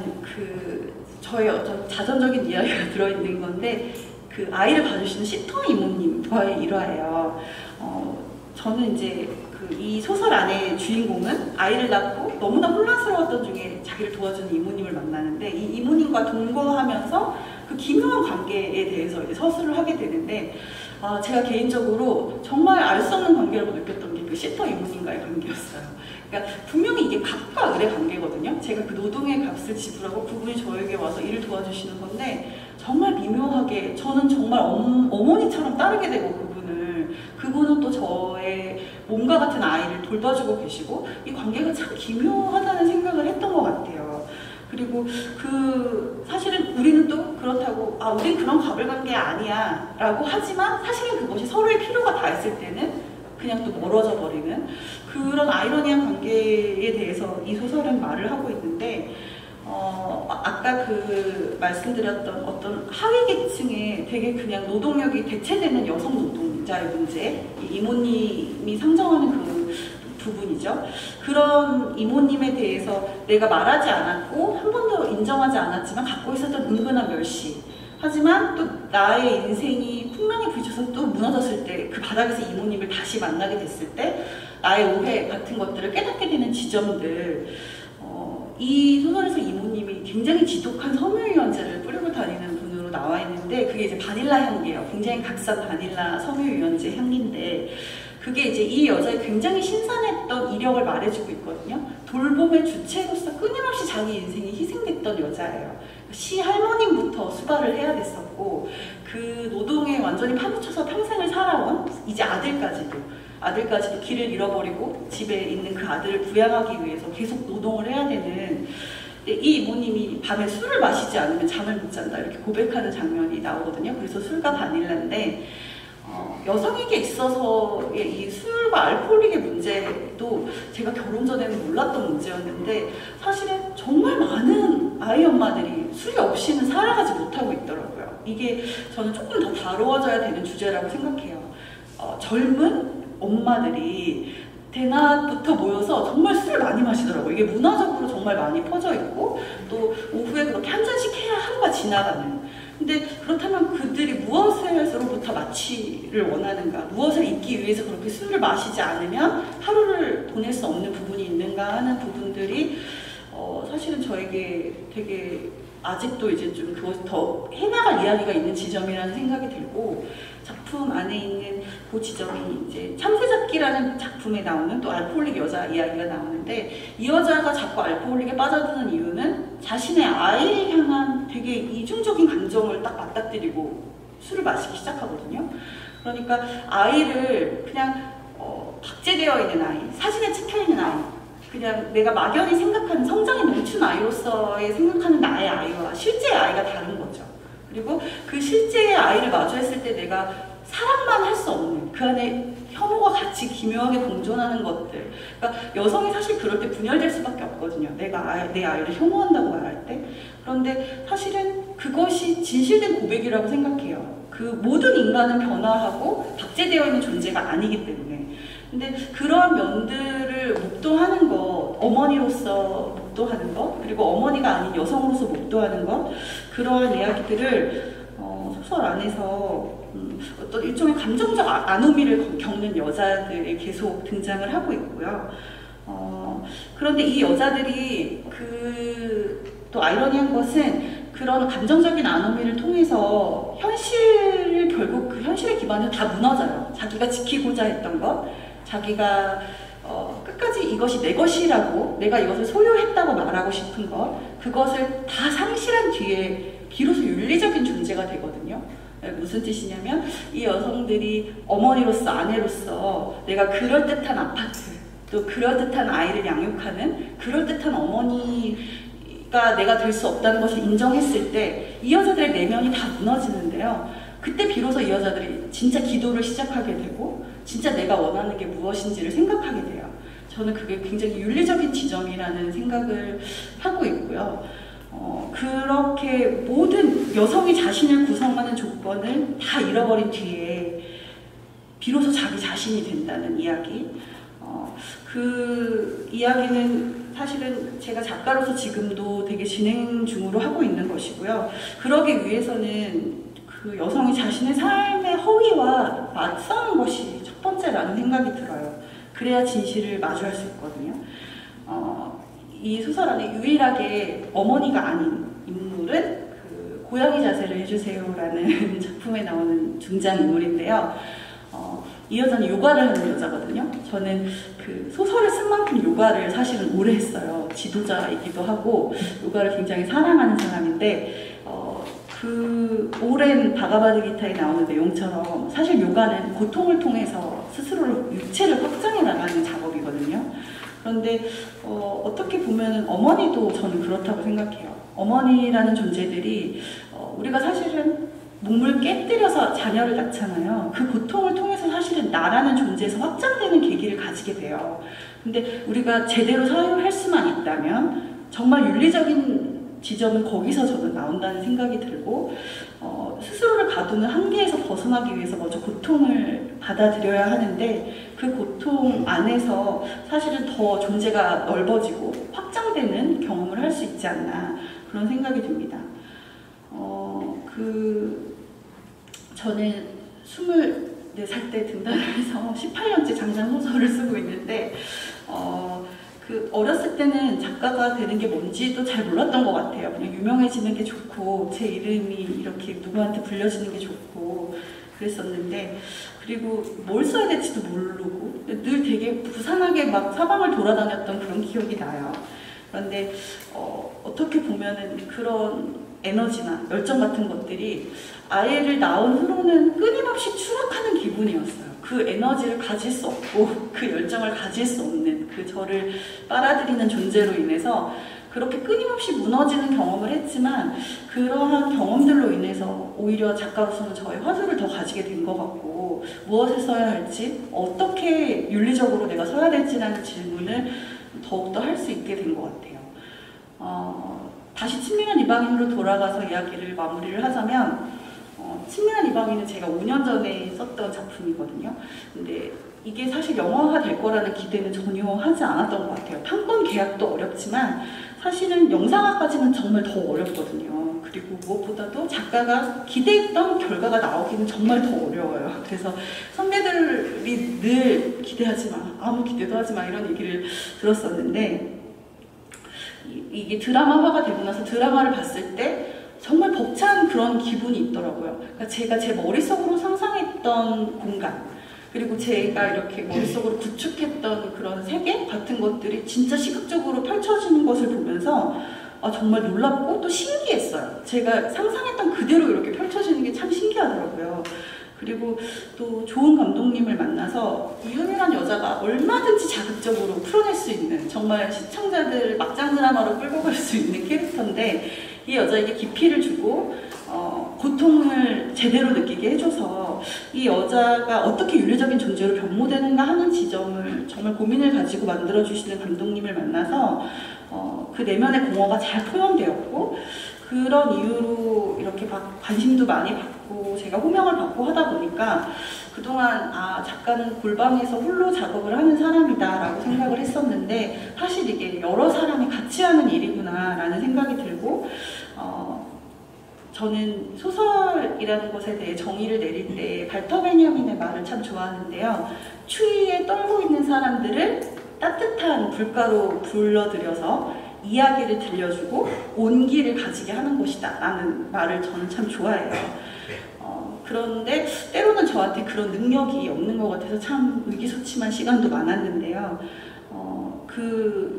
저의 어떤 자전적인 이야기가 들어있는 건데 그 아이를 봐주시는 시터 이모님과의 일화예요. 저는 이제 이 소설 안에 주인공은 아이를 낳고 너무나 혼란스러웠던 중에 자기를 도와주는 이모님을 만나는데 이 이모님과 동거하면서 그 기묘한 관계에 대해서 이제 서술을 하게 되는데 제가 개인적으로 정말 알 수 없는 관계라고 느꼈던 게 그 시터 이모님과의 관계였어요. 그러니까 분명히 이게 갑과 을의 관계거든요. 제가 그 노동의 값을 지불하고 그분이 저에게 와서 일을 도와주시는 건데 정말 미묘하게 저는 정말 어머니처럼 따르게 되고 그분은 또 저의 몸과 같은 아이를 돌봐주고 계시고 이 관계가 참 기묘하다는 생각을 했던 것 같아요. 그리고 사실은 우리는 또 그렇다고 우린 그런 가불관계 아니야 라고 하지만 사실은 그것이 서로의 필요가 닿았을 때는 그냥 또 멀어져 버리는 그런 아이러니한 관계에 대해서 이 소설은 말을 하고 있는데 아까 말씀드렸던 어떤 하위 계층에 되게 그냥 노동력이 대체되는 여성 노동자의 문제, 이모님이 상정하는 그 부분이죠. 그런 이모님에 대해서 내가 말하지 않았고 한 번도 인정하지 않았지만 갖고 있었던 은근한 멸시. 하지만 또 나의 인생이 풍랑에 부딪혀서 또 무너졌을 때 그 바닥에서 이모님을 다시 만나게 됐을 때 나의 오해 같은 것들을 깨닫게 되는 지점들 이 소설에서 이모님이 굉장히 지독한 섬유유연제를 뿌리고 다니는 분으로 나와 있는데 그게 이제 바닐라 향기예요. 굉장히 값싼 바닐라 섬유유연제 향기인데 그게 이제 이 여자의 굉장히 신선했던 이력을 말해주고 있거든요. 돌봄의 주체로서 끊임없이 자기 인생이 희생됐던 여자예요. 시할머님부터 수발을 해야 됐었고 그 노동에 완전히 파묻혀서 평생을 살아온 이제 아들까지도 길을 잃어버리고 집에 있는 그 아들을 부양하기 위해서 계속 노동을 해야 되는 이 이모님이 밤에 술을 마시지 않으면 잠을 못 잔다 이렇게 고백하는 장면이 나오거든요. 그래서 술과 바닐라인데 여성에게 있어서의 이 술과 알코올릭의 문제도 제가 결혼 전에는 몰랐던 문제였는데 사실은 정말 많은 아이 엄마들이 술이 없이는 살아가지 못하고 있더라고요. 이게 저는 조금 더 다루어져야 되는 주제라고 생각해요. 젊은 엄마들이 대낮부터 모여서 정말 술을 많이 마시더라고요. 이게 문화적으로 정말 많이 퍼져 있고 또 오후에 그렇게 한 잔씩 해야 하루가 지나가는. 근데 그렇다면 그들이 무엇으로부터 마취를 원하는가, 무엇을 잊기 위해서 그렇게 술을 마시지 않으면 하루를 보낼 수 없는 부분이 있는가 하는 부분들이 사실은 저에게 되게 아직도 이제 좀 그것을 더 해나갈 이야기가 있는 지점이라는 생각이 들고, 작품 안에 있는 그 지점이 이제 참새잡기라는 작품에 나오는 또 알코올릭 여자 이야기가 나오는데, 이 여자가 자꾸 알코올릭에 빠져드는 이유는 자신의 아이를 향한 되게 이중적인 감정을 딱 맞닥뜨리고 술을 마시기 시작하거든요. 그러니까 아이를 그냥 박제되어 있는 아이, 사진에 찍혀있는 아이, 그냥 내가 막연히 생각하는 성장에 멈춘 아이로서의 생각하는 나의 아이와 실제의 아이가 다른 거죠. 그리고 그 실제의 아이를 마주했을 때 내가 사랑만 할 수 없는 그 안에 혐오가 같이 기묘하게 공존하는 것들. 그러니까 여성이 사실 그럴 때 분열될 수밖에 없거든요. 내가 내 아이를 혐오한다고 말할 때. 그런데 사실은 그것이 진실된 고백이라고 생각해요. 그 모든 인간은 변화하고 박제되어 있는 존재가 아니기 때문에. 근데 그런 면들을 목도하는 것, 어머니로서 목도하는 것, 그리고 어머니가 아닌 여성으로서 목도하는 것, 그러한 이야기들을 소설 안에서 어떤 일종의 감정적 아노미를 겪는 여자들이 계속 등장을 하고 있고요. 그런데 이 여자들이 또 아이러니한 것은 그런 감정적인 아노미를 통해서 현실을 결국 그 현실에 기반해서 다 무너져요. 자기가 지키고자 했던 것, 자기가 끝까지 이것이 내 것이라고, 내가 이것을 소유했다고 말하고 싶은 것, 그것을 다 상실한 뒤에 비로소 윤리적인 존재가 되거든요. 무슨 뜻이냐면 이 여성들이 어머니로서, 아내로서 내가 그럴듯한 아파트, 또 그럴듯한 아이를 양육하는 그럴듯한 어머니가 내가 될 수 없다는 것을 인정했을 때 이 여자들의 내면이 다 무너지는데요. 그때 비로소 이 여자들이 진짜 기도를 시작하게 되고 진짜 내가 원하는 게 무엇인지를 생각하게 돼요. 저는 그게 굉장히 윤리적인 지점이라는 생각을 하고 있고요. 그렇게 모든 여성이 자신을 구성하는 조건을 다 잃어버린 뒤에 비로소 자기 자신이 된다는 이야기. 그 이야기는 사실은 제가 작가로서 지금도 되게 진행 중으로 하고 있는 것이고요. 그러기 위해서는 그 여성이 자신의 삶의 허위와 맞서는 것이 첫 번째라는 생각이 들어요. 그래야 진실을 마주할 수 있거든요. 이 소설 안에 유일하게 어머니가 아닌 인물은 그 고양이 자세를 해주세요라는 작품에 나오는 등장인물인데요. 이 여자는 요가를 하는 여자거든요. 저는 그 소설을 쓴 만큼 요가를 사실은 오래 했어요. 지도자이기도 하고 요가를 굉장히 사랑하는 사람인데 그 오랜 바가바드기타에 나오는 내용처럼 사실 요가는 고통을 통해서 스스로를 육체를 확장해 나가는 작업이거든요. 그런데 어떻게 보면 어머니도 저는 그렇다고 생각해요. 어머니라는 존재들이 우리가 사실은 몸을 깨뜨려서 자녀를 낳잖아요. 그 고통을 통해서 사실은 나라는 존재에서 확장되는 계기를 가지게 돼요. 근데 우리가 제대로 사유할 수만 있다면 정말 윤리적인 지점은 거기서 저는 나온다는 생각이 들고 스스로를 가두는 한계에서 벗어나기 위해서 먼저 고통을 받아들여야 하는데 그 고통 안에서 사실은 더 존재가 넓어지고 확장되는 경험을 할 수 있지 않나 그런 생각이 듭니다. 저는 24살 때 등단을 해서 18년째 장장 소설을 쓰고 있는데 어렸을 때는 작가가 되는 게 뭔지도 잘 몰랐던 것 같아요. 그냥 유명해지는 게 좋고 제 이름이 이렇게 누구한테 불려지는 게 좋고 그랬었는데, 그리고 뭘 써야 될지도 모르고 늘 되게 부산하게 막 사방을 돌아다녔던 그런 기억이 나요. 그런데 어떻게 보면은 그런 에너지나 열정 같은 것들이 아이를 낳은 후로는 끊임없이 추락하는 기분이었어요. 그 에너지를 가질 수 없고 그 열정을 가질 수 없는 그 저를 빨아들이는 존재로 인해서 그렇게 끊임없이 무너지는 경험을 했지만 그러한 경험들로 인해서 오히려 작가로서는 저의 화두를 더 가지게 된 것 같고 무엇을 써야 할지 어떻게 윤리적으로 내가 써야 될지라는 질문을 더욱더 할 수 있게 된 것 같아요. 다시 친밀한 이방인으로 돌아가서 이야기를 마무리를 하자면 친밀한 이방인은 제가 5년 전에 썼던 작품이거든요. 근데 이게 사실 영화화 될 거라는 기대는 전혀 하지 않았던 것 같아요. 판권 계약도 어렵지만 사실은 영상화까지는 정말 더 어렵거든요. 그리고 무엇보다도 작가가 기대했던 결과가 나오기는 정말 더 어려워요. 그래서 선배들이 늘 기대하지 마, 아무 기대도 하지 마 이런 얘기를 들었었는데 이게 드라마화가 되고 나서 드라마를 봤을 때 정말 벅찬 그런 기분이 있더라고요. 그러니까 제가 제 머릿속으로 상상했던 공간 그리고 제가 이렇게 머릿속으로 구축했던 그런 세계 같은 것들이 진짜 시각적으로 펼쳐지는 것을 보면서 정말 놀랍고 또 신기했어요. 제가 상상했던 그대로 이렇게 펼쳐지는 게 참 신기하더라고요. 그리고 또 좋은 감독님을 만나서 이은이라는 여자가 얼마든지 자극적으로 풀어낼 수 있는 정말 시청자들 막장 드라마로 끌고 갈 수 있는 캐릭터인데 이 여자에게 깊이를 주고 고통을 제대로 느끼게 해줘서 이 여자가 어떻게 윤리적인 존재로 변모되는가 하는 지점을 정말 고민을 가지고 만들어주시는 감독님을 만나서 그 내면의 공허가 잘 표현되었고 그런 이유로 이렇게 관심도 많이 받고 제가 호명을 받고 하다 보니까 그동안 작가는 골방에서 홀로 작업을 하는 사람이다 라고 생각을 했었는데 사실 이게 여러 사람이 같이 하는 일이구나 라는 생각이 들고 저는 소설이라는 것에 대해 정의를 내릴 때 발터 베냐민의 말을 참 좋아하는데요. 추위에 떨고 있는 사람들을 따뜻한 불가로 불러들여서 이야기를 들려주고 온기를 가지게 하는 것이다 라는 말을 저는 참 좋아해요. 그런데 때로는 저한테 그런 능력이 없는 것 같아서 참 의기소침한 시간도 많았는데요.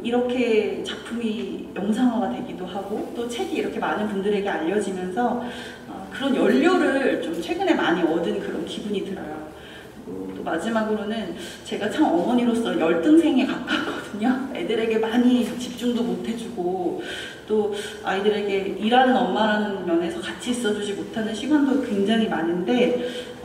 이렇게 작품이 영상화가 되기도 하고 또 책이 이렇게 많은 분들에게 알려지면서 그런 연료를 좀 최근에 많이 얻은 그런 기분이 들어요. 그리고 또 마지막으로는 제가 참 어머니로서 열등생에 가깝거든요. 애들에게 많이 집중도 못 해주고 또 아이들에게 일하는 엄마라는 면에서 같이 있어주지 못하는 시간도 굉장히 많은데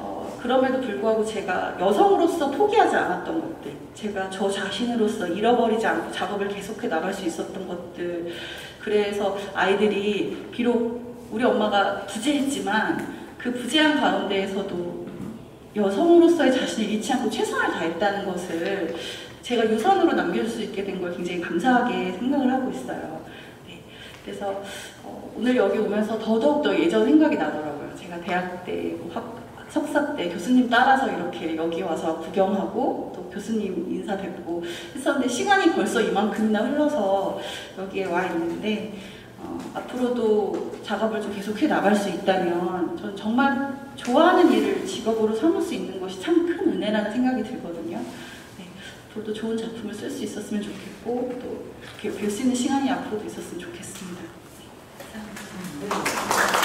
그럼에도 불구하고 제가 여성으로서 포기하지 않았던 것들, 제가 저 자신으로서 잃어버리지 않고 작업을 계속해 나갈 수 있었던 것들, 그래서 아이들이 비록 우리 엄마가 부재했지만 그 부재한 가운데에서도 여성으로서의 자신을 잃지 않고 최선을 다했다는 것을 제가 유산으로 남겨줄 수 있게 된 걸 굉장히 감사하게 생각을 하고 있어요. 네. 그래서 오늘 여기 오면서 더더욱 예전 생각이 나더라고요. 제가 대학 때 석사 때 교수님 따라서 이렇게 여기 와서 구경하고 또 교수님 인사 뵙고 했었는데 시간이 벌써 이만큼이나 흘러서 여기에 와 있는데 앞으로도 작업을 좀 계속해 나갈 수 있다면 저는 정말 좋아하는 일을 직업으로 삼을 수 있는 것이 참 큰 은혜라는 생각이 들거든요. 네, 앞으로도 좋은 작품을 쓸 수 있었으면 좋겠고 또 이렇게 뵐 수 있는 시간이 앞으로도 있었으면 좋겠습니다. 네, 감사합니다.